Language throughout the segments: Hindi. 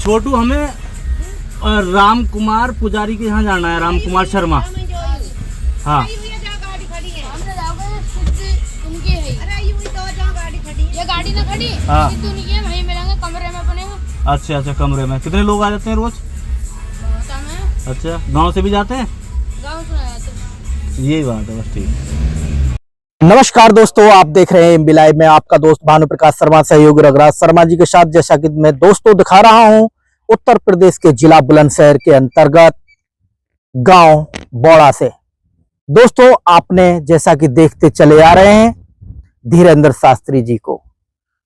छोटू हमें राम कुमार पुजारी के यहाँ जाना है, राम कुमार शर्मा। हाँ ये गाड़ी ना खड़ी, हाँ वहीं मिलेंगे कमरे में अपने। अच्छा अच्छा, कमरे में कितने लोग आ जाते हैं रोज? अच्छा, गांव से भी जाते हैं? गाँव से आते हैं। यही बात है, बस ठीक। नमस्कार दोस्तों, आप देख रहे हैं एमबी लाइव में आपका दोस्त भानु प्रकाश शर्मा, सहयोगी रघुराज शर्मा जी के साथ। जैसा कि मैं दोस्तों दिखा रहा हूं, उत्तर प्रदेश के जिला बुलंदशहर के अंतर्गत गांव बौड़ा से। दोस्तों, आपने जैसा कि देखते चले आ रहे हैं धीरेंद्र शास्त्री जी को,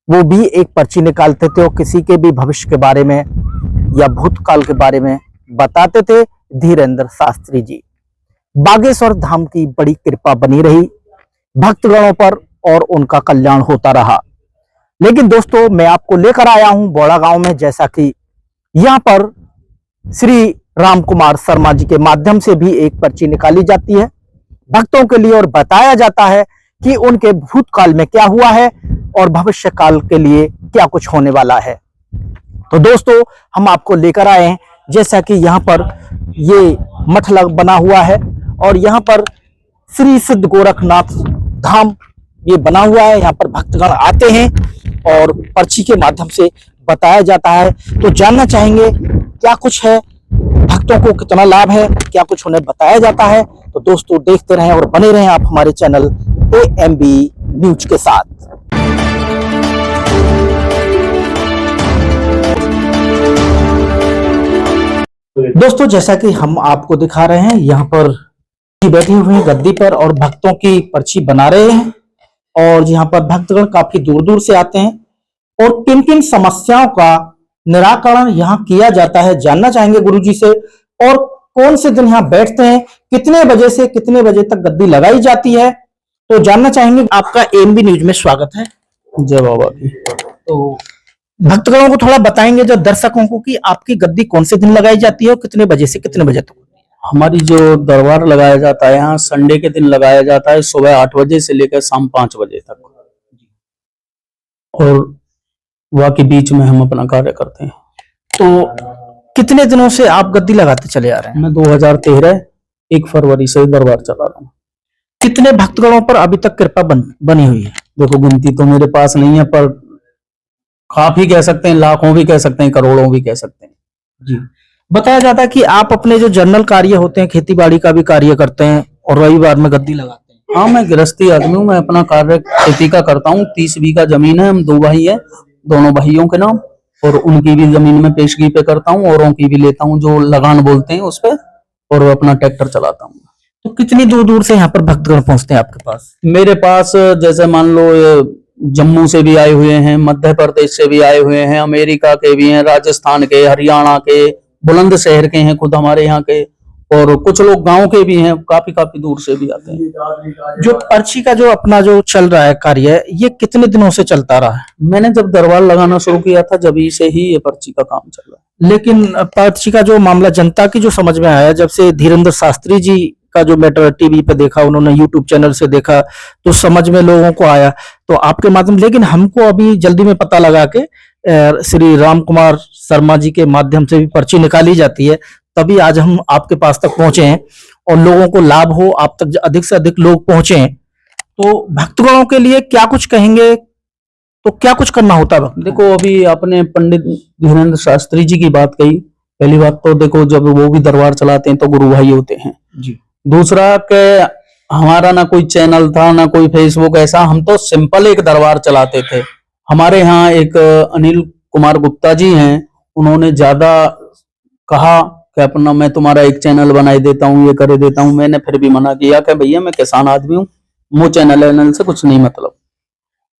वो भी एक पर्ची निकालते थे और किसी के भी भविष्य के बारे में या भूतकाल के बारे में बताते थे। धीरेंद्र शास्त्री जी, बागेश्वर धाम की बड़ी कृपा बनी रही भक्तगणों पर और उनका कल्याण होता रहा। लेकिन दोस्तों, मैं आपको लेकर आया हूं बौड़ा गांव में, जैसा कि यहां पर श्री राम कुमार शर्मा जी के माध्यम से भी एक पर्ची निकाली जाती है भक्तों के लिए और बताया जाता है कि उनके भूतकाल में क्या हुआ है और भविष्य काल के लिए क्या कुछ होने वाला है। तो दोस्तों, हम आपको लेकर आए हैं, जैसा कि यहाँ पर ये मठ बना हुआ है और यहाँ पर श्री सिद्ध गोरखनाथ धाम ये बना हुआ है। यहाँ पर भक्तगण आते हैं और पर्ची के माध्यम से बताया जाता है। तो जानना चाहेंगे क्या कुछ है, भक्तों को कितना लाभ है, क्या कुछ उन्हें बताया जाता है। तो दोस्तों, देखते रहें और बने रहें आप हमारे चैनल एएमबी न्यूज के साथ। दोस्तों, जैसा कि हम आपको दिखा रहे हैं, यहाँ पर बैठे हुए हैं गद्दी पर और भक्तों की पर्ची बना रहे हैं। और यहाँ पर भक्तगण काफी दूर दूर से आते हैं और किन किन समस्याओं का निराकरण यहाँ किया जाता है जानना चाहेंगे गुरुजी से। और कौन से दिन यहाँ बैठते हैं, कितने बजे से कितने बजे तक गद्दी लगाई जाती है, तो जानना चाहेंगे। आपका एएमबी न्यूज में स्वागत है। जय बाबा की। तो भक्तगणों को थोड़ा बताएंगे, जो दर्शकों को, कि आपकी गद्दी कौन से दिन लगाई जाती है और कितने बजे से कितने बजे तक? हमारी जो दरबार लगाया जाता है यहाँ संडे के दिन लगाया जाता है, सुबह 8 बजे से लेकर शाम 5 बजे तक। और वह के बीच में हम अपना कार्य करते हैं। तो कितने दिनों से आप गद्दी लगाते चले आ रहे हैं? मैं 2013 1 फरवरी से दरबार चला रहा हूँ। कितने भक्तगणों पर अभी तक कृपा बनी हुई है? देखो, गिनती तो मेरे पास नहीं है, पर काफी कह सकते हैं, लाखों भी कह सकते हैं, करोड़ों भी कह सकते हैं जी। बताया जाता है कि आप अपने जो जनरल कार्य होते हैं, खेती बाड़ी का भी कार्य करते हैं और रविवार में गद्दी लगाते हैं। हाँ, मैं गृहस्थी आदमी हूँ। मैं अपना कार्य खेती का करता हूँ। 30 बीघा जमीन है, हम 2 भाई हैं, दोनों भाइयों के नाम, और उनकी भी जमीन में पेशगी पे करता हूँ, औरों की भी लेता हूँ, जो लगान बोलते हैं उस पे, और अपना ट्रैक्टर चलाता हूँ। तो कितनी दूर दूर से यहाँ पर भक्तगण पहुंचते हैं आपके पास? मेरे पास जैसे मान लो जम्मू से भी आए हुए हैं, मध्य प्रदेश से भी आए हुए हैं, अमेरिका के भी हैं, राजस्थान के, हरियाणा के, बुलंदशहर के हैं खुद हमारे यहाँ के, और कुछ लोग गांव के भी हैं, काफी दूर से भी आते हैं। जो पर्ची का जो अपना जो चल रहा है कार्य, ये कितने दिनों से चलता रहा है? मैंने जब दरबार लगाना शुरू किया था, जब से ही ये पर्ची का काम चल रहा है। लेकिन पर्ची का जो मामला जनता की जो समझ में आया, जब से धीरेंद्र शास्त्री जी का जो मैटर टीवी पे देखा, उन्होंने यूट्यूब चैनल से देखा, तो समझ में लोगों को आया, तो आपके माध्यम। लेकिन हमको अभी जल्दी में पता लगा कि श्री राम कुमार शर्मा जी के माध्यम से भी पर्ची निकाली जाती है, तभी आज हम आपके पास तक पहुंचे हैं और लोगों को लाभ हो, आप तक अधिक से अधिक लोग पहुंचे। तो भक्तगणों के लिए क्या कुछ कहेंगे, तो क्या कुछ करना होता है? देखो, अभी आपने पंडित धीरेंद्र शास्त्री जी की बात कही। पहली बात तो देखो, जब वो भी दरबार चलाते हैं तो गुरु भाई होते हैं जी। दूसरा के हमारा ना कोई चैनल था, ना कोई फेसबुक, ऐसा हम तो सिंपल एक दरबार चलाते थे। हमारे यहाँ एक अनिल कुमार गुप्ता जी हैं, उन्होंने ज्यादा कहा कि अपना मैं तुम्हारा एक चैनल बनाई देता हूँ, ये कर देता हूँ। मैंने फिर भी मना किया कि भैया मैं किसान आदमी हूँ, मुझे चैनल से कुछ नहीं मतलब।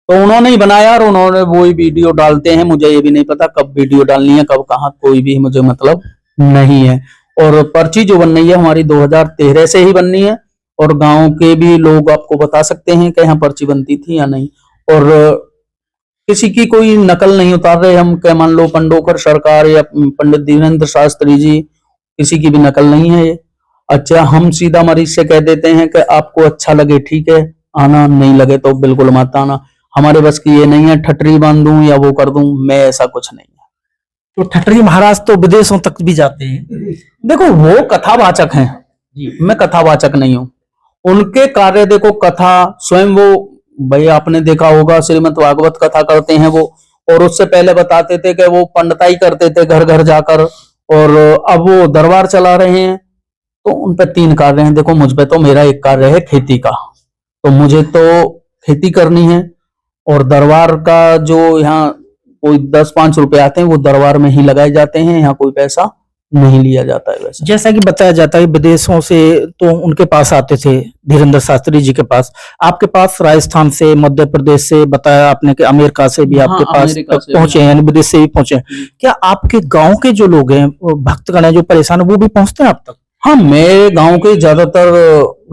तो उन्होंने ही बनाया और उन्होंने वो ही वीडियो डालते हैं। मुझे ये भी नहीं पता कब वीडियो डालनी है, कब कहाँ, कोई भी मुझे मतलब नहीं है। और पर्ची जो बन रही है हमारी 2013 से ही बननी है, और गांव के भी लोग आपको बता सकते हैं कि यहाँ पर्ची बनती थी या नहीं। और किसी की कोई नकल नहीं उतार रहे हम, क्या मान लो पंडोकर सरकार या पंडित धीरेंद्र शास्त्री जी, किसी की भी नकल नहीं है ये। अच्छा, हम सीधा मरीज से कह देते हैं कि आपको अच्छा लगे ठीक है आना, नहीं लगे तो बिल्कुल मत आना। हमारे बस की ये नहीं है ठटरी बांध दूं या वो कर दूं, मैं ऐसा कुछ नहीं है। तो ठटरी महाराज तो विदेशों तक भी जाते हैं। देखो वो कथावाचक हैं, मैं कथावाचक नहीं हूँ। उनके कार्य देखो, कथा स्वयं वो, भाई आपने देखा होगा श्रीमद् भागवत कथा करते हैं वो, और उससे पहले बताते थे कि वो पंडिताई करते थे घर घर जाकर, और अब वो दरबार चला रहे हैं। तो उन पे 3 कार्य हैं। देखो मुझ पे तो मेरा एक कार्य है खेती का, तो मुझे तो खेती करनी है, और दरबार का जो यहाँ कोई 10-5 रुपए आते हैं वो दरबार में ही लगाए जाते हैं, यहाँ कोई पैसा नहीं लिया जाता है वैसे। जैसा कि बताया जाता है विदेशों से तो उनके पास आते थे, धीरेन्द्र शास्त्री जी के पास, आपके पास राजस्थान से, मध्य प्रदेश से, बताया आपने कि अमेरिका से भी आपके पास पहुंचे हैं, यानी विदेश से भी पहुंचे हैं। क्या आपके गांव के जो लोग हैं, भक्तगण हैं जो परेशान है, वो भी पहुंचते हैं आप तक? हाँ, मेरे गांव के ज्यादातर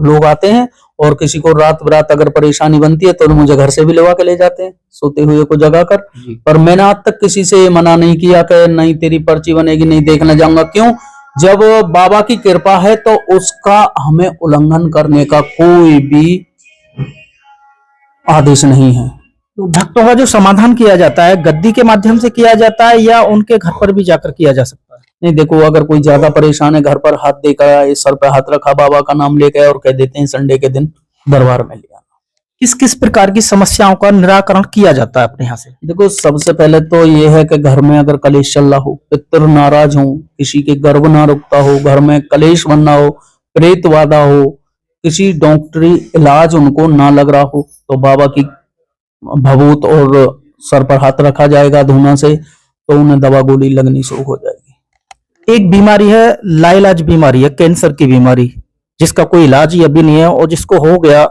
लोग आते हैं, और किसी को रात बरात अगर परेशानी बनती है तो मुझे घर से भी लेवा के ले जाते हैं, सोते हुए को जगा कर। पर मैंने आज तक किसी से मना नहीं किया कि नहीं तेरी पर्ची बनेगी, नहीं देखने जाऊंगा। क्यों? जब बाबा की कृपा है तो उसका हमें उल्लंघन करने का कोई भी आदेश नहीं है। तो भक्तों का जो समाधान किया जाता है गद्दी के माध्यम से किया जाता है या उनके घर पर भी जाकर किया जा सकता है? नहीं, देखो अगर कोई ज्यादा परेशान है, घर पर हाथ देकर आए, सर पे हाथ रखा, बाबा का नाम लेके आए और कह देते हैं संडे के दिन दरबार में ले आना। किस किस प्रकार की समस्याओं का निराकरण किया जाता है अपने यहाँ से? देखो सबसे पहले तो ये है कि घर में अगर कलेश चल रहा हो, पितर नाराज हो, किसी के गर्भ ना रुकता हो, घर में कलेश बनना हो, प्रेत वादा हो, किसी डॉक्टरी इलाज उनको ना लग रहा हो, तो बाबा की भभूत और सर पर हाथ रखा जाएगा धूना से, तो उन्हें दवा गोली लगनी शुरू हो जाएगी। एक बीमारी है, लाइलाज बीमारी है, कैंसर की बीमारी, जिसका कोई इलाज ही अभी नहीं है, और जिसको हो गया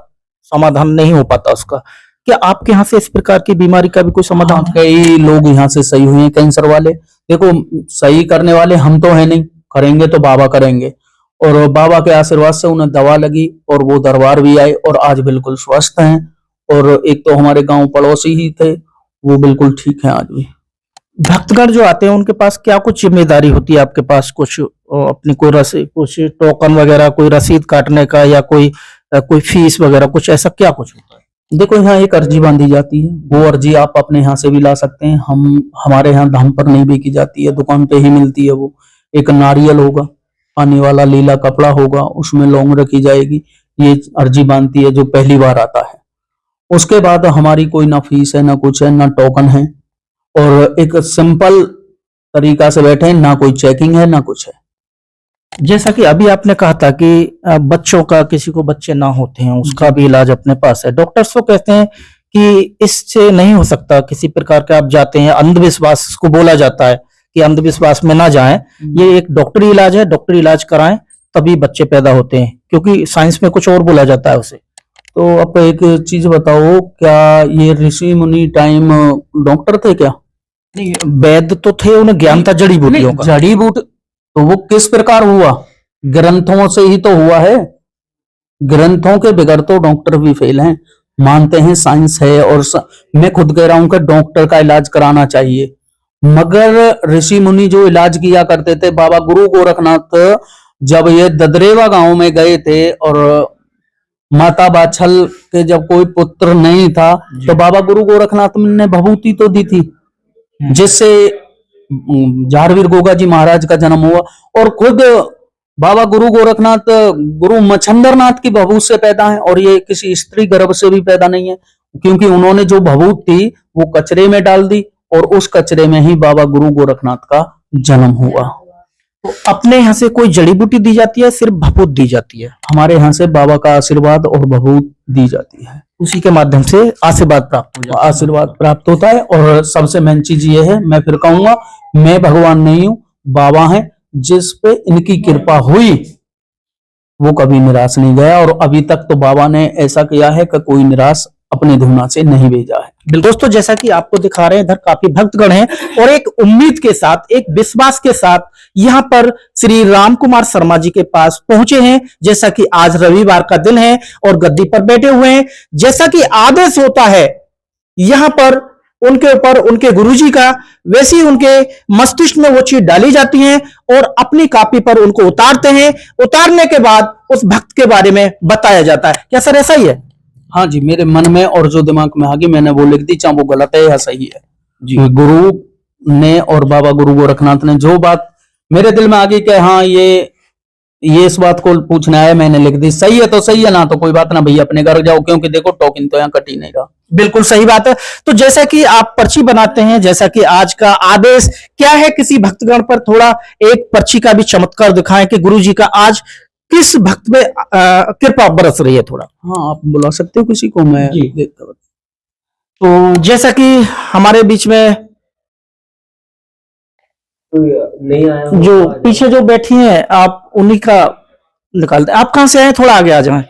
समाधान नहीं हो पाता उसका। क्या आपके यहाँ से इस प्रकार की बीमारी का भी कोई समाधान है? कई लोग यहाँ से सही हुए हैं कैंसर वाले। देखो सही करने वाले हम तो है नहीं, करेंगे तो बाबा करेंगे, और बाबा के आशीर्वाद से उन्हें दवा लगी और वो दरबार भी आए और आज बिल्कुल स्वस्थ हैं। और एक तो हमारे गांव पड़ोसी ही थे, वो बिल्कुल ठीक है आज भी। भक्तगण जो आते हैं उनके पास क्या कुछ जिम्मेदारी होती है आपके पास? कुछ अपनी कोई रसीद, कुछ टोकन वगैरह, कोई रसीद काटने का, या कोई फीस वगैरह, कुछ ऐसा क्या कुछ होता है? देखो यहाँ एक अर्जी बांधी जाती है, वो अर्जी आप अपने यहाँ से भी ला सकते हैं। हमारे यहाँ धाम पर नहीं बेची जाती है, दुकान पे ही मिलती है। वो एक नारियल होगा, पानी वाला लीला कपड़ा होगा, उसमें लौंग रखी जाएगी, ये अर्जी बांधती है जो पहली बार आता है। उसके बाद हमारी कोई ना फीस है, ना कुछ है, ना टोकन है, और एक सिंपल तरीका से बैठे हैं, ना कोई चेकिंग है ना कुछ है। जैसा कि अभी आपने कहा था कि बच्चों का, किसी को बच्चे ना होते हैं उसका भी इलाज अपने पास है। डॉक्टर्स तो कहते हैं कि इससे नहीं हो सकता, किसी प्रकार के आप जाते हैं, अंधविश्वास को बोला जाता है कि अंधविश्वास में ना जाएं, ये एक डॉक्टरी इलाज है, डॉक्टरी इलाज कराएं तभी बच्चे पैदा होते हैं, क्योंकि साइंस में कुछ और बोला जाता है उसे। तो आप एक चीज बताओ, क्या ये ऋषि मुनि टाइम डॉक्टर थे क्या? नहीं, वैद्य तो थे, उन्हें ज्ञान था जड़ी बूटियों का। जड़ी बूटी तो वो किस प्रकार हुआ? ग्रंथों से ही तो हुआ है। ग्रंथों के बगैर तो डॉक्टर भी फेल हैं। मानते हैं साइंस है, और मैं खुद कह रहा हूं कि डॉक्टर का इलाज कराना चाहिए, मगर ऋषि मुनि जो इलाज किया करते थे, बाबा गुरु गोरखनाथ जब ये ददरेवा गांव में गए थे और माता बाछल के जब कोई पुत्र नहीं था, तो बाबा गुरु गोरखनाथ ने भभूति तो दी थी, जिससे झारवीर गोगा जी महाराज का जन्म हुआ। और खुद बाबा गुरु गोरखनाथ गुरु मच्छंदर नाथ की भभूत से पैदा है, और ये किसी स्त्री गर्भ से भी पैदा नहीं है, क्योंकि उन्होंने जो भभूत थी वो कचरे में डाल दी, और उस कचरे में ही बाबा गुरु गोरखनाथ का जन्म हुआ। तो अपने यहाँ से कोई जड़ी बूटी दी जाती है, सिर्फ भभूत दी जाती है? हमारे यहाँ से बाबा का आशीर्वाद और भभूत दी जाती है, उसी के माध्यम से आशीर्वाद प्राप्त हो जाता है। आशीर्वाद प्राप्त होता है। और सबसे मेन चीज ये है, मैं फिर कहूंगा, मैं भगवान नहीं हूं, बाबा हैं, जिस पे इनकी कृपा हुई वो कभी निराश नहीं गया, और अभी तक तो बाबा ने ऐसा किया है कि कोई निराश अपने धुना से नहीं भेजा है। बिल्कुल दोस्तों, जैसा कि आपको दिखा रहे हैं, इधर काफी भक्तगण हैं, और एक उम्मीद के साथ, एक विश्वास के साथ यहाँ पर श्री राम कुमार शर्मा जी के पास पहुंचे हैं। जैसा कि आज रविवार का दिन है और गद्दी पर बैठे हुए हैं, जैसा कि आदेश होता है यहाँ पर उनके ऊपर उनके गुरुजी का, वैसे ही उनके मस्तिष्क में वो चीज डाली जाती है और अपनी कॉपी पर उनको उतारते हैं। उतारने के बाद उस भक्त के बारे में बताया जाता है। क्या सर ऐसा ही है? हाँ जी, मेरे मन में और जो दिमाग में आ गई मैंने वो लिख दी, चाहे वो गलत है या सही है जी। गुरु ने और बाबा गुरु गोरखनाथ ने जो बात मेरे दिल में आ गई कि हाँ ये इस बात को पूछना है, मैंने लिख दी। सही है तो सही है, ना तो कोई बात ना भैया अपने घर जाओ, क्योंकि देखो टोकन तो यहाँ कट ही नहीं रहा। बिल्कुल सही बात है। तो जैसा कि आप पर्ची बनाते हैं, जैसा कि आज का आदेश क्या है, किसी भक्तगण पर थोड़ा एक पर्ची का भी चमत्कार दिखाएं कि गुरुजी का आज किस भक्त पे कृपा बरस रही है थोड़ा। हाँ आप बुला सकते हो किसी को, मैं जी। देखता हूँ। तो जैसा कि हमारे बीच में नहीं आया जो पीछे जो बैठी हैं, आप उन्हीं का निकालते हैं। आप कहाँ से आए, थोड़ा आगे आ जाएं।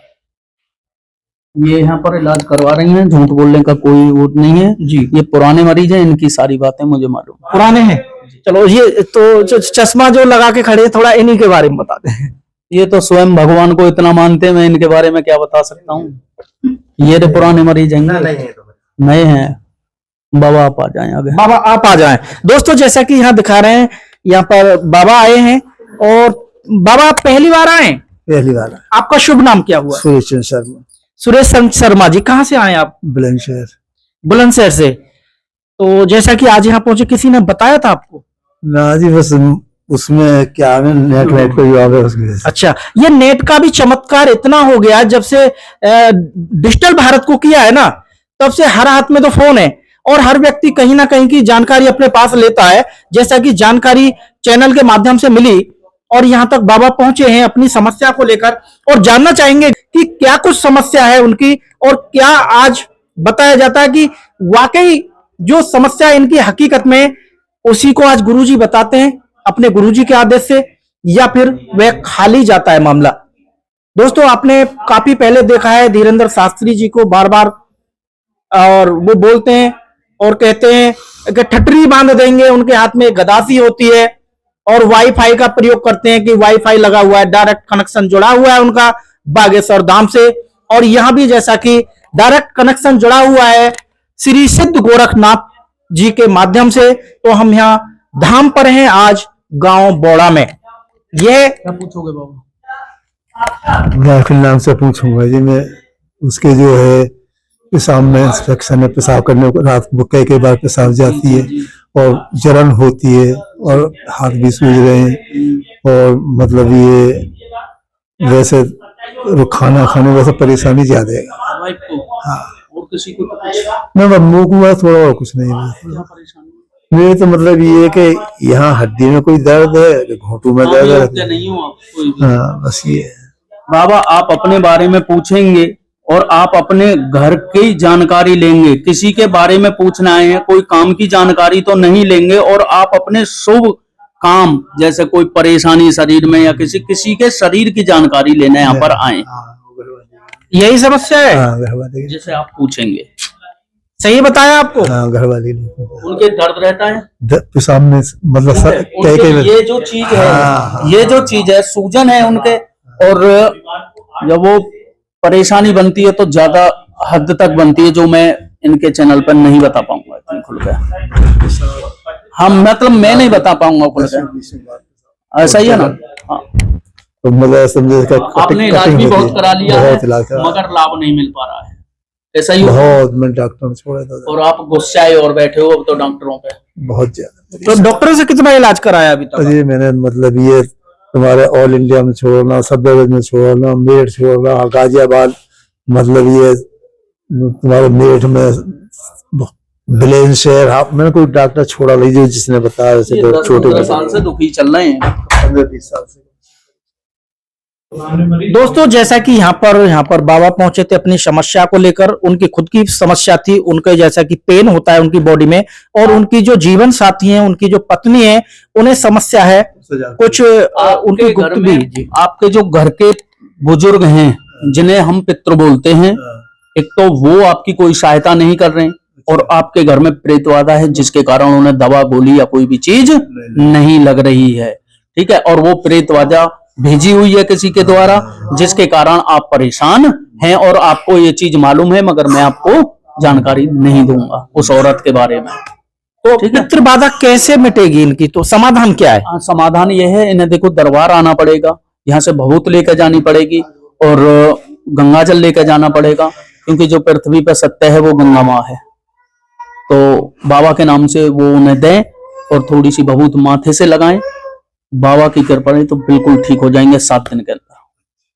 ये यहाँ पर इलाज करवा रही हैं, झूठ बोलने का कोई वो नहीं है जी। ये पुराने मरीज हैं, इनकी सारी बातें मुझे मालूम है। पुराने हैं। चलो ये तो जो चश्मा जो लगा के खड़े हैं, थोड़ा इन्हीं के बारे में बता दें। ये तो स्वयं भगवान को इतना मानते हैं, मैं इनके बारे में क्या बता सकता हूँ। ये तो पुराने मरीज हैं, नए हैं। बाबा आप आ जाए आगे। बाबा आप आ जाएं। दोस्तों जैसा कि यहाँ दिखा रहे हैं, यहाँ पर बाबा आए हैं। और बाबा आप पहली बार आए? पहली बार। आपका शुभ नाम क्या हुआ? सुरेश चंद्र शर्मा। सुरेश शर्मा जी, कहाँ से आए आप? बुलंदशहर। बुलंदशहर से। तो जैसा कि आज यहाँ पहुंचे, किसी ने बताया था आपको? ना जी, बस उसमें क्या नेट वेट को युवा उसमें। अच्छा, ये नेट का भी चमत्कार इतना हो गया, जब से डिजिटल भारत को किया है ना, तब से हर हाथ में तो फोन है और हर व्यक्ति कहीं ना कहीं की जानकारी अपने पास लेता है। जैसा कि जानकारी चैनल के माध्यम से मिली और यहाँ तक बाबा पहुंचे हैं अपनी समस्या को लेकर, और जानना चाहेंगे कि क्या कुछ समस्या है उनकी और क्या आज बताया जाता है कि वाकई जो समस्या इनकी हकीकत में, उसी को आज गुरुजी बताते हैं अपने गुरुजी के आदेश से, या फिर वह खाली जाता है मामला। दोस्तों आपने काफी पहले देखा है धीरेन्द्र शास्त्री जी को बार बार, और वो बोलते हैं और कहते हैं कि ठटरी बांध देंगे, उनके हाथ में गदासी होती है और वाईफाई का प्रयोग करते हैं कि वाईफाई लगा हुआ है, डायरेक्ट कनेक्शन जुड़ा हुआ है उनका बागेश्वर धाम से। और यहां भी जैसा कि डायरेक्ट कनेक्शन जुड़ा हुआ है श्री सिद्ध गोरखनाथ जी के माध्यम से। तो हम यहाँ धाम पर हैं आज, गांव बौड़ा में। यह क्या पूछोगे बाबा? मैं फिर नाम से पूछूंगा जी। मैं उसके जो है पेशाब में इंस्पेक्शन है, पेशाब करने को रात को कई बार पेशाब जाती है और जलन होती है और हाथ भी सूज रहे हैं, और मतलब ये वैसे खाना खाने वैसे परेशानी ज्यादा है। वाइफ को? हाँ। और किसी को तो कुछ मैं मुंह को थोड़ा और कुछ नहीं है। यहाँ परेशानी मेरे तो मतलब ये है कि यहाँ हड्डी में कोई दर्द है, घोटू में दर्द है। नहीं हो आप कोई भी। हाँ बस ये है। बाबा आप अपने बारे में पूछेंगे और आप अपने घर की जानकारी लेंगे, किसी के बारे में पूछना आए हैं, कोई काम की जानकारी तो नहीं लेंगे। और आप अपने शुभ काम, जैसे कोई परेशानी शरीर में या किसी के शरीर की जानकारी लेने यहाँ पर आए, यही समस्या है हाँ घर वाले। जैसे आप पूछेंगे। सही बताया आपको? हाँ घर वाले उनके दर्द रहता है पेशाब में, मतलब उनके ये जो चीज है, ये जो चीज है सूजन है उनके, और जब वो परेशानी बनती है तो ज्यादा हद तक बनती है, जो मैं इनके चैनल पर नहीं बता पाऊंगा इतनी खुल कर। हम मतलब मैं नहीं बता पाऊंगा खुल कर, ऐसा ही है ना? हाँ। तो मतलब समझे आपने इलाज भी बहुत करा लिया है, मगर लाभ नहीं मिल पा रहा है, ऐसा ही बहुत। मैं डॉक्टर ने छोड़ा था और आप गुस्साए और बैठे हो अब तो डॉक्टरों पे बहुत ज्यादा। तो डॉक्टरों से कितना इलाज कराया अभी तक? अजी मैंने मतलब ये तुम्हारे ऑल इंडिया में छोड़ना, सब जगह में छोड़ना, मेरठ छोड़ना, गाजियाबाद, मतलब ये तुम्हारे मेरठ में बुलंदशहर, हाँ मैंने कोई डॉक्टर छोड़ा नहीं जो जिसने बताया। छोटे साल से दुखी चल रहे हैं, 15-20 साल से। दोस्तों जैसा कि यहाँ पर बाबा पहुंचे थे अपनी समस्या को लेकर, उनकी खुद की समस्या थी, उनके जैसा कि पेन होता है उनकी बॉडी में, और उनकी जो जीवन साथी हैं, उनकी जो पत्नी है, उन्हें समस्या है कुछ उनके घर में। आपके जो घर के बुजुर्ग हैं जिन्हें हम पितृ बोलते हैं, एक तो वो आपकी कोई सहायता नहीं कर रहे हैं, और आपके घर में प्रेतवादा है जिसके कारण उन्हें दवा गोली या कोई भी चीज नहीं लग रही है, ठीक है, और वो प्रेतवादा भेजी हुई है किसी के द्वारा, जिसके कारण आप परेशान हैं और आपको ये चीज मालूम है, मगर मैं आपको जानकारी नहीं दूंगा उस औरत के बारे में। तो पितृबाधा कैसे मिटेगी इनकी? तो समाधान क्या है? समाधान यह है, इन्हें देखो दरबार आना पड़ेगा, यहाँ से भभूत लेकर जानी पड़ेगी और गंगा जल लेकर जाना पड़ेगा, क्योंकि जो पृथ्वी पर सत्य है वो गंगा माँ है। तो बाबा के नाम से वो उन्हें दें और थोड़ी सी भभूत माथे से लगाएं, बाबा की कृपा रही तो बिल्कुल ठीक हो जाएंगे 7 दिन के अंदर।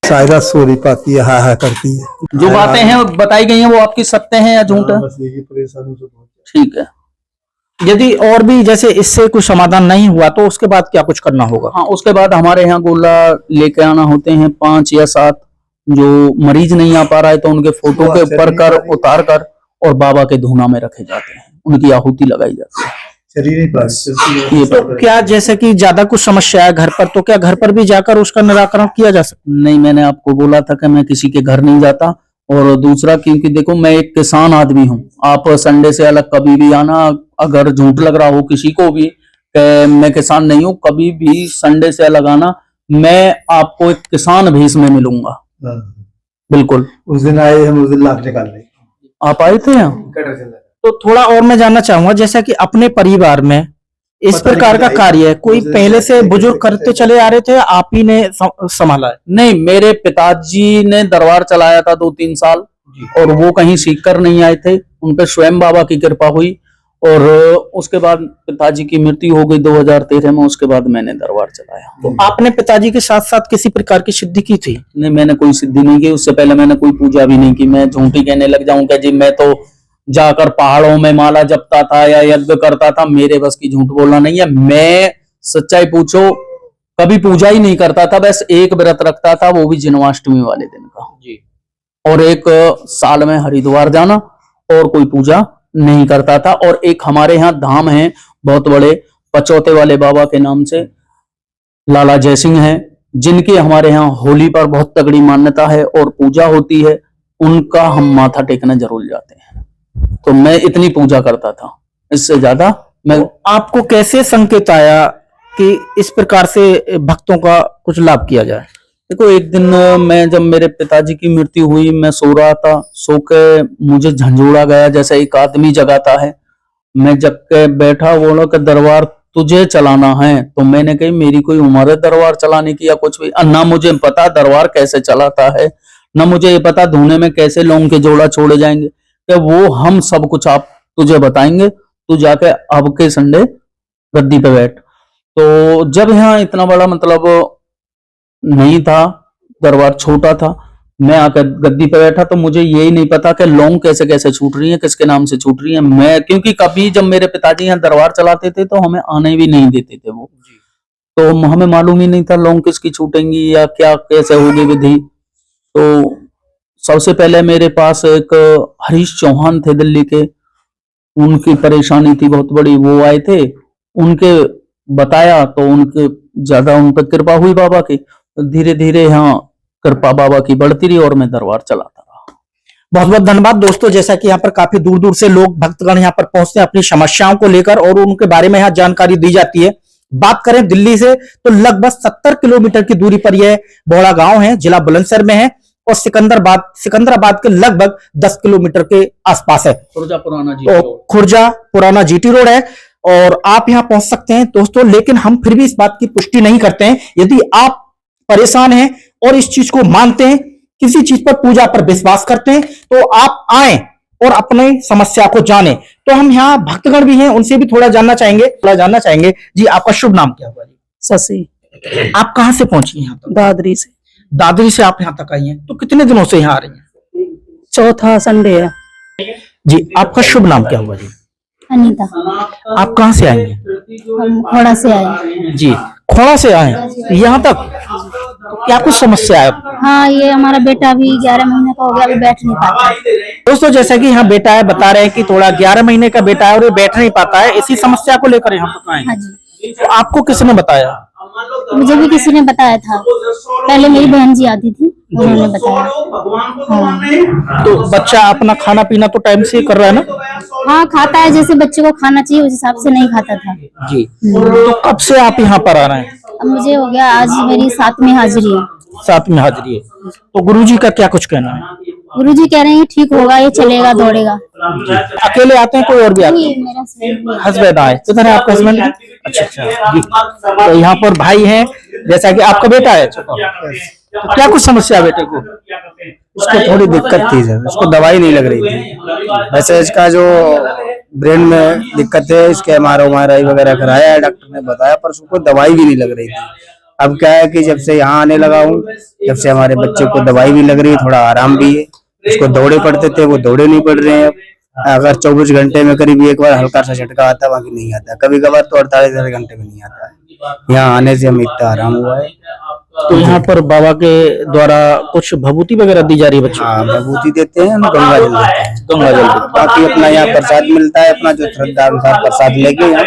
शायरा सो नहीं पाती है, हा करती है। जो बातें हैं बताई गई हैं वो आपकी सत्य हैं या झूठ है? बस यही परेशानी से बहुत ठीक है। यदि और भी जैसे इससे कुछ समाधान नहीं हुआ तो उसके बाद क्या कुछ करना होगा? हाँ, उसके बाद हमारे यहाँ गोला लेके आना होते हैं 5 या 7। जो मरीज नहीं आ पा रहा है तो उनके फोटो के ऊपर कर उतार कर और बाबा के धूना में रखे जाते हैं, उनकी आहुति लगाई जाती है। शरीर ही बस ये तो क्या जैसे कि ज्यादा कुछ समस्या है घर पर, तो क्या घर पर भी जाकर उसका निराकरण किया जा सकता नहीं, मैंने आपको बोला था कि मैं किसी के घर नहीं जाता। और दूसरा क्योंकि देखो मैं एक किसान आदमी हूँ, आप संडे से अलग कभी भी आना, अगर झूठ लग रहा हो किसी को भी कि मैं किसान नहीं हूँ, कभी भी संडे से अलग आना, मैं आपको एक किसान भेष में मिलूंगा। बिल्कुल। उस दिन आए हम, उस दिन लाख निकाल रहे। आप आए थे यहाँ? तो थोड़ा और मैं जानना चाहूंगा, जैसा कि अपने परिवार में इस पता प्रकार नहीं का कार्य कोई मुझे पहले से नहीं बुजुर्ग पता। करते चले आ रहे थे, आप ही ने संभाला है? नहीं, मेरे पिताजी ने दरबार चलाया था 2-3 साल और वो कहीं सीख कर नहीं आए थे, उन पे स्वयं बाबा की कृपा हुई। और उसके बाद पिताजी की मृत्यु हो गई 2013 में, उसके बाद मैंने दरबार चलाया। तो आपने पिताजी के साथ साथ किसी प्रकार की सिद्धि की थी? नहीं, मैंने कोई सिद्धि नहीं की, उससे पहले मैंने कोई पूजा भी नहीं की। मैं झूठी कहने लग जाऊंगा जी मैं तो जाकर पहाड़ों में माला जपता था या यज्ञ करता था, मेरे बस की झूठ बोलना नहीं है। मैं सच्चाई पूछो कभी पूजा ही नहीं करता था, बस एक व्रत रखता था, वो भी जन्माष्टमी वाले दिन का जी, और एक साल में हरिद्वार जाना, और कोई पूजा नहीं करता था। और एक हमारे यहाँ धाम है बहुत बड़े, पचौते वाले बाबा के नाम से लाला जयसिंह हैं, जिनकी हमारे यहाँ होली पर बहुत तगड़ी मान्यता है और पूजा होती है, उनका हम माथा टेकने जरूर जाते हैं। तो मैं इतनी पूजा करता था, इससे ज्यादा मैं। तो आपको कैसे संकेत आया कि इस प्रकार से भक्तों का कुछ लाभ किया जाए? देखो, एक दिन मैं जब मेरे पिताजी की मृत्यु हुई, मैं सो रहा था, सो के मुझे झंझोड़ा गया जैसे एक आदमी जगाता है। मैं जग के बैठा, बोला कि दरबार तुझे चलाना है। तो मैंने कही मेरी कोई उम्र है दरबार चलाने की या कुछ भी, ना मुझे पता दरबार कैसे चलाता है, ना मुझे ये पता धूने में कैसे लौंग के जोड़ा छोड़े जाएंगे, कि वो हम सब कुछ आप तुझे बताएंगे, तू जाके अब के संडे गद्दी पे बैठ। तो जब यहाँ इतना बड़ा मतलब नहीं था, दरबार छोटा था, मैं आकर गद्दी पे बैठा, तो मुझे यही नहीं पता कि लौंग कैसे कैसे छूट रही है, किसके नाम से छूट रही है। मैं क्योंकि कभी जब मेरे पिताजी यहाँ दरबार चलाते थे तो हमें आने भी नहीं देते थे वो, तो हमें मालूम ही नहीं था लौंग किसकी छूटेंगी या क्या कैसे होगी विधि। तो सबसे पहले मेरे पास एक हरीश चौहान थे दिल्ली के, उनकी परेशानी थी बहुत बड़ी, वो आए थे, उनके बताया तो उनके ज्यादा उन पर कृपा हुई बाबा की, धीरे धीरे यहाँ कृपा बाबा की बढ़ती रही और मैं दरबार चलाता रहा। बहुत बहुत धन्यवाद दोस्तों। जैसा कि यहाँ पर काफी दूर दूर से लोग भक्तगण यहाँ पर पहुंचते हैं अपनी समस्याओं को लेकर और उनके बारे में यहाँ जानकारी दी जाती है। बात करें दिल्ली से तो लगभग 70 किलोमीटर की दूरी पर यह बोड़ा गांव है, जिला बुलंदशहर में है, और सिकंदराबाद के लगभग 10 किलोमीटर के आसपास है। खुर्जा पुराना जी तो खुर्जा पुराना जीटी रोड है और आप यहाँ पहुंच सकते हैं दोस्तों। लेकिन हम फिर भी इस बात की पुष्टि नहीं करते हैं। यदि आप परेशान हैं और इस चीज को मानते हैं, किसी चीज पर पूजा पर विश्वास करते हैं, तो आप आए और अपने समस्या को जाने। तो हम यहाँ भक्तगण भी हैं, उनसे भी थोड़ा जानना चाहेंगे। जी, आपका शुभ नाम क्या हुआ? जी शशि, आप कहाँ से पहुंची यहाँ तक? दादरी से। दादरी से आप यहाँ तक आई हैं, तो कितने दिनों से यहाँ आ रही हैं? चौथा संडे है। जी, आपका शुभ नाम क्या हुआ? जी अनीता, आप कहाँ से आई हैं? हम खोड़ा से आए। जी, खोड़ा से आए यहाँ तक, तो क्या कुछ समस्या है? हाँ, ये हमारा बेटा अभी 11 महीने का हो गया, अभी बैठ नहीं पाता। दोस्तों, जैसा कि यहाँ बेटा है, बता रहे हैं कि थोड़ा 11 महीने का बेटा है और ये बैठ नहीं पाता है, इसी समस्या को लेकर यहाँ पर आए। हाँ जी, तो आपको किसने बताया? मुझे भी किसी ने बताया था, पहले मेरी बहन जी आती थी, उन्होंने बताया। हाँ। तो बच्चा अपना खाना पीना तो टाइम से कर रहा है ना? हाँ, खाता है जैसे बच्चे को खाना चाहिए उस हिसाब से नहीं खाता था। जी, तो कब से आप यहाँ पर आ रहे हैं? अब मुझे हो गया, आज मेरी 7वीं हाजिरी है। 7वीं हाजिरी है। तो गुरुजी का क्या कुछ कहना है? गुरुजी कह रहे हैं ठीक होगा, ये चलेगा, दौड़ेगा। अकेले आते हैं कोई और भी आता है? नहीं, मेरा husband हस्बैंड आए। किधर है आपका हस्बैंड? अच्छा जी। तो यहाँ पर भाई हैं, जैसा कि आपका बेटा है। तो क्या कुछ समस्या है बेटे को? उसको थोड़ी दिक्कत थी सर, उसको दवाई नहीं लग रही थी। वैसे इसका जो ब्रेन में दिक्कत है, इसके MRI वगैरह कराया है, डॉक्टर ने बताया, पर उसको दवाई भी नहीं लग रही थी। अब क्या है कि जब से यहाँ आने लगा हूँ, जब से हमारे बच्चे को दवाई भी लग रही है, थोड़ा आराम भी है। उसको दौड़े पड़ते थे, वो दौड़े नहीं पड़ रहे हैं। अगर 24 घंटे में करीब एक बार हल्का सा झटका आता है, बाकी नहीं आता। कभी कभार तो 48 घंटे में नहीं आता है। यहाँ आने से हमें इतना आराम हुआ है। तो यहाँ पर बाबा के द्वारा कुछ भभूति वगैरह दी जा रही है बच्चों हाँ, विभूति देते हैं, गंगा जल देते हैं। गंगा जल बाकी अपना यहाँ प्रसाद मिलता है, अपना जो श्रद्धा अनुसार प्रसाद लेके यहाँ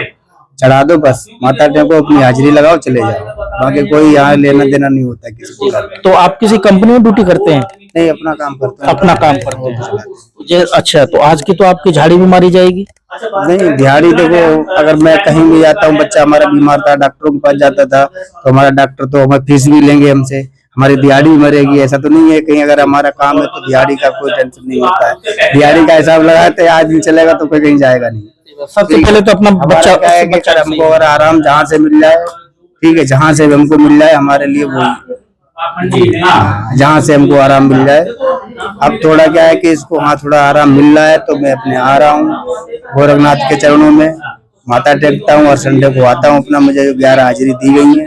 चढ़ा दो, बस माता टेको, अपनी हाजिरी लगाओ, चले जाओ। बाकी कोई यहाँ लेना देना नहीं होता है किसी को। तो आप किसी कंपनी में ड्यूटी करते हैं? नहीं, अपना काम करते हैं। अपना काम करते हैं। अच्छा, तो आज की तो आपकी झाड़ी भी मारी जाएगी? नहीं, दिहाड़ी देखो, अगर मैं कहीं भी जाता हूँ, बच्चा हमारा बीमार था, डॉक्टरों के पास जाता था, तो हमारा डॉक्टर तो हमें फीस भी लेंगे हमसे, हमारी दिहाड़ी भी मरेगी। ऐसा तो नहीं है कहीं अगर हमारा काम है तो दिहाड़ी का कोई टेंशन नहीं होता है। दिहाड़ी का हिसाब लगाते आज नहीं चलेगा तो कोई कहीं जाएगा नहीं। सबसे पहले तो अपना बच्चा क्या है कि अगर हमको अगर आराम जहाँ से मिल जाए, ठीक है, जहाँ से हमको मिल जाए हमारे लिए वही, जहाँ से हमको आराम मिल जाए। अब थोड़ा क्या है कि इसको हाँ थोड़ा आराम मिल रहा है, तो मैं अपने आ रहा हूँ गोरखनाथ के चरणों में, माथा टेकता हूँ और संडे को आता हूँ अपना। मुझे जो 11 हाजिरी दी गई है,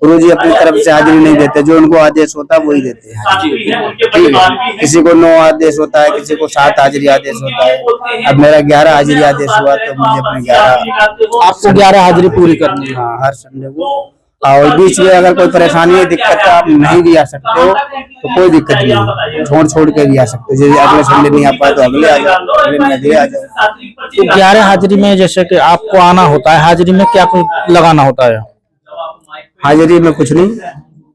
गुरु जी अपनी तरफ से हाजिरी नहीं देते, जो उनको आदेश होता है वही देते हैं। ठीक है, किसी को 9 आदेश होता है, किसी को 7 हाजिरी आदेश होता है। अब मेरा 11 हाजिरी आदेश हुआ, तो मुझे अपने 11 आपको 11 हाजिरी पूरी करनी है। हाँ, हर संडे को। और बीच में अगर कोई परेशानी है, दिक्कत है, आप नहीं भी आ सकते हो तो कोई दिक्कत नहीं है, छोड़ के भी आ सकते हो। जैसे अगले संडे नहीं आ पाए तो अगले आ जाओ, अगले महीने आ जाओ। तो 11 हाजिरी में जैसे कि आपको आना होता है, हाजिरी में क्या कुछ लगाना होता है? हाजिरी में कुछ नहीं,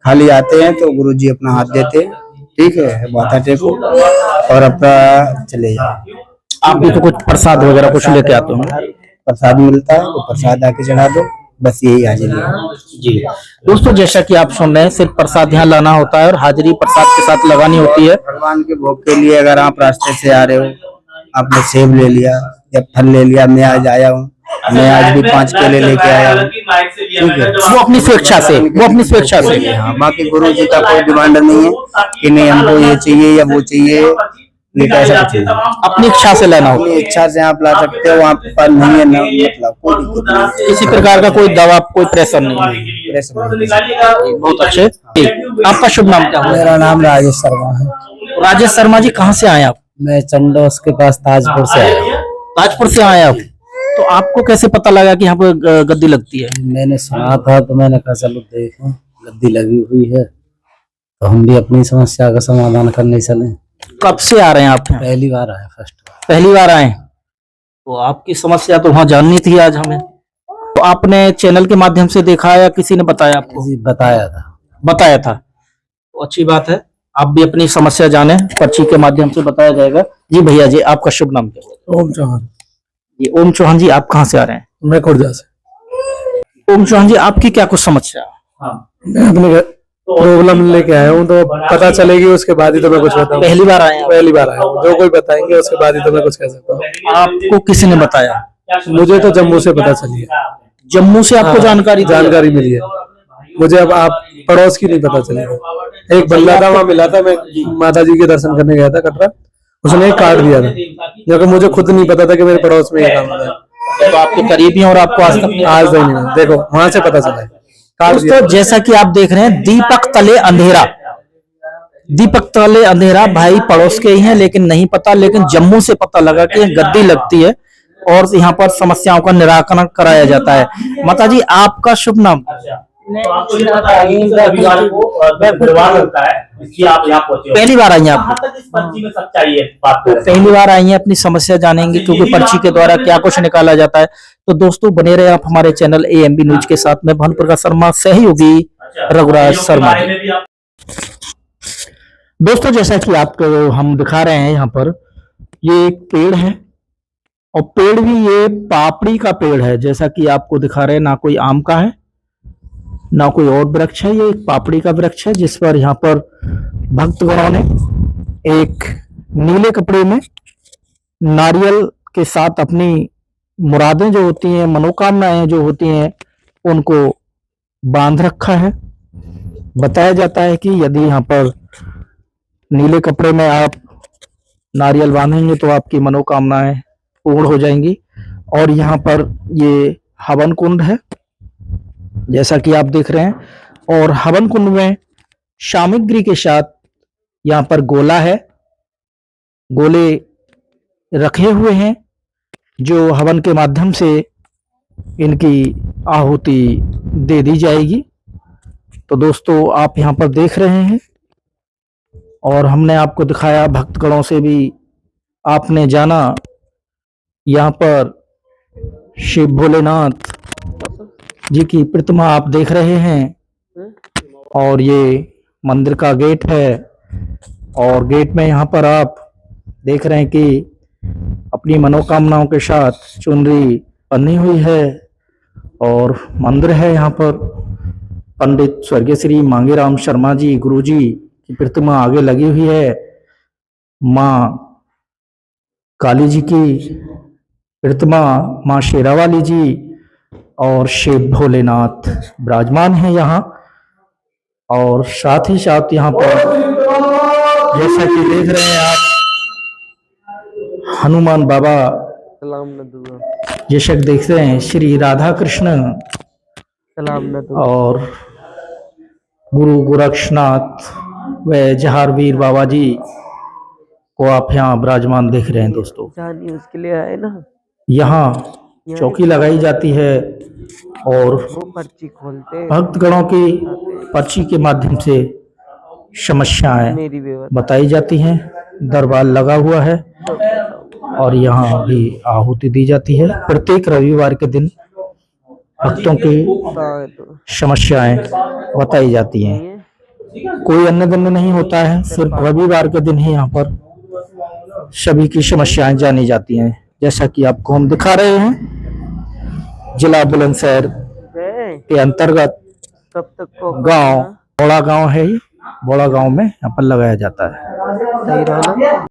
खाली आते हैं तो गुरुजी अपना हाथ देते हैं, ठीक है, माथा टेको और अपना चले जाओ। आप भी तो कुछ प्रसाद वगैरह कुछ लेके आते हो? प्रसाद मिलता है, वो प्रसाद आके चढ़ा दो, बस यही हाजिरी है। जी दोस्तों, जैसा कि आप सुन रहे हैं, सिर्फ प्रसाद यहाँ लाना होता है और हाजिरी प्रसाद के साथ लगानी होती है। भगवान के भोग के लिए अगर आप रास्ते से आ रहे हो, आपने सेब ले लिया या फल ले लिया, मैं आज आया हूँ, मैं आज भी 5 केले लेके आया हूँ, ठीक है, वो अपनी स्वेच्छा से। हाँ, बाकी गुरु जी का कोई डिमांड नहीं है कि नहीं हमको ये चाहिए या वो चाहिए, ये कैसा कुछ नहीं। अपनी इच्छा से लेना होता अपनी इच्छा से आप ला सकते हो, वहाँ पर नहीं है ना, मतलब कोई दिक्कत नहीं है। किसी प्रकार का कोई दवा, कोई प्रेशर नहीं है। प्रेशर नहीं। बहुत अच्छे। आपका शुभ नाम क्या है? मेरा नाम राजेश शर्मा है। राजेश शर्मा जी, कहाँ से आए आप? मैं चंडोस के पास ताजपुर से आया हूँ। ताजपुर से आए आप? तो आपको कैसे पता लगा कि यहाँ पे गद्दी लगती है? मैंने सुना था तो मैंने कहा चलो देखें, गद्दी लगी हुई है तो हम भी अपनी समस्या का समाधान करने चले। कब से आ रहे हैं आप? पहली बार आया, फर्स्ट बार। पहली बार आए? तो आपकी समस्या तो वहाँ जाननी थी आज हमें। तो आपने चैनल के माध्यम से देखा या किसी ने बताया आपको? जी, बताया था। तो अच्छी बात है, आप भी अपनी समस्या जाने, पर्ची के माध्यम से बताया जाएगा। जी भैया जी, आपका शुभ नाम क्या है? ओम चौहान। जी ओम चौहान जी, आप कहाँ से आ रहे हैं? मैं खुर्जा से। ओम चौहान जी, आपकी क्या कुछ समस्या? मैं अपने प्रॉब्लम लेके आया हूँ, तो पता चलेगी उसके बाद ही तो मैं कुछ बताऊँ। पहली बार आए हैं? पहली बार आया हूँ, जो कोई बताएंगे उसके बाद ही तो मैं कुछ कह सकता हूँ। आपको किसी ने बताया? मुझे तो जम्मू से पता चली है। जम्मू से आपको जानकारी मिली है मुझे। अब आप पड़ोस की नहीं पता चलेगी। एक बंदा था वहाँ मिला था, मैं माता जी के दर्शन करने गया था कटरा, उसने एक कार्ड दिया था, क्योंकि मुझे खुद नहीं पता था कि मेरे पड़ोस में ये काम होता है। तो आपके करीबी हैं और आपको आज तक नहीं? आज तक नहीं, देखो वहां से पता चला है। दोस्तों, जैसा कि आप देख रहे हैं, दीपक तले अंधेरा भाई पड़ोस के ही हैं, लेकिन नहीं पता, लेकिन जम्मू से पता लगा कि गद्दी लगती है और यहाँ पर समस्याओं का निराकरण कराया जाता है। माता जी, आपका शुभ नाम? पहली बार आई हैं आप? तो पहली बार आई हैं, अपनी समस्या जानेंगे क्योंकि पर्ची के द्वारा क्या कुछ निकाला जाता है। तो दोस्तों, बने रहे आप हमारे चैनल AMB न्यूज के साथ में। भानुप्रकाश शर्मा, सहयोगी रघुराज शर्मा जी। दोस्तों, जैसा कि आपको हम दिखा रहे हैं, यहाँ पर ये एक पेड़ है और पेड़ भी ये पापड़ी का पेड़ है, जैसा कि आपको दिखा रहे हैं। ना कोई आम का है, ना कोई और वृक्ष है, ये एक पापड़ी का वृक्ष है, जिस पर यहाँ पर भक्तगणों ने एक नीले कपड़े में नारियल के साथ अपनी मुरादें जो होती हैं, मनोकामनाएं जो होती हैं, उनको बांध रखा है। बताया जाता है कि यदि यहाँ पर नीले कपड़े में आप नारियल बांधेंगे तो आपकी मनोकामनाएं पूर्ण हो जाएंगी। और यहाँ पर ये हवन कुंड है जैसा कि आप देख रहे हैं। और हवन कुंड में सामग्री के साथ यहाँ पर गोला है, गोले रखे हुए हैं जो हवन के माध्यम से इनकी आहुति दे दी जाएगी। तो दोस्तों आप यहाँ पर देख रहे हैं और हमने आपको दिखाया, भक्तगणों से भी आपने जाना। यहाँ पर शिव भोलेनाथ जी की प्रतिमा आप देख रहे हैं और ये मंदिर का गेट है। और गेट में यहाँ पर आप देख रहे हैं कि अपनी मनोकामनाओं के साथ चुनरी बनी हुई है और मंदिर है। यहाँ पर पंडित स्वर्गीय श्री मांगेराम शर्मा जी गुरुजी की प्रतिमा आगे लगी हुई है। माँ काली जी की प्रतिमा, माँ शेरावाली जी और शिव भोलेनाथ विराजमान है यहाँ। और साथ ही साथ यहाँ पर जैसा कि देख रहे हैं आप, हनुमान बाबा जैसा देख रहे हैं, श्री राधा कृष्ण और गुरु गोरक्षनाथ व जहारवीर बाबा जी को आप यहाँ विराजमान देख रहे हैं। दोस्तों उसके लिए आए ना, यहाँ चौकी लगाई जाती है और वो पर्ची खोलते भक्तगणों की पर्ची के माध्यम से समस्याएं मेरी व्यवस्था बताई जाती हैं। दरबार लगा हुआ है और यहाँ भी आहुति दी जाती है। प्रत्येक रविवार के दिन भक्तों की समस्याएं बताई जाती हैं। कोई अन्य दिन में नहीं होता है, सिर्फ रविवार के दिन ही यहाँ पर सभी की समस्याएं जानी जाती हैं। जैसा कि आपको हम दिखा रहे हैं, जिला बुलंदशहर के अंतर्गत तब तक को गांव बड़ा गांव है। ये बड़ा गांव में यहाँ पर लगाया जाता है। सही रहा ना।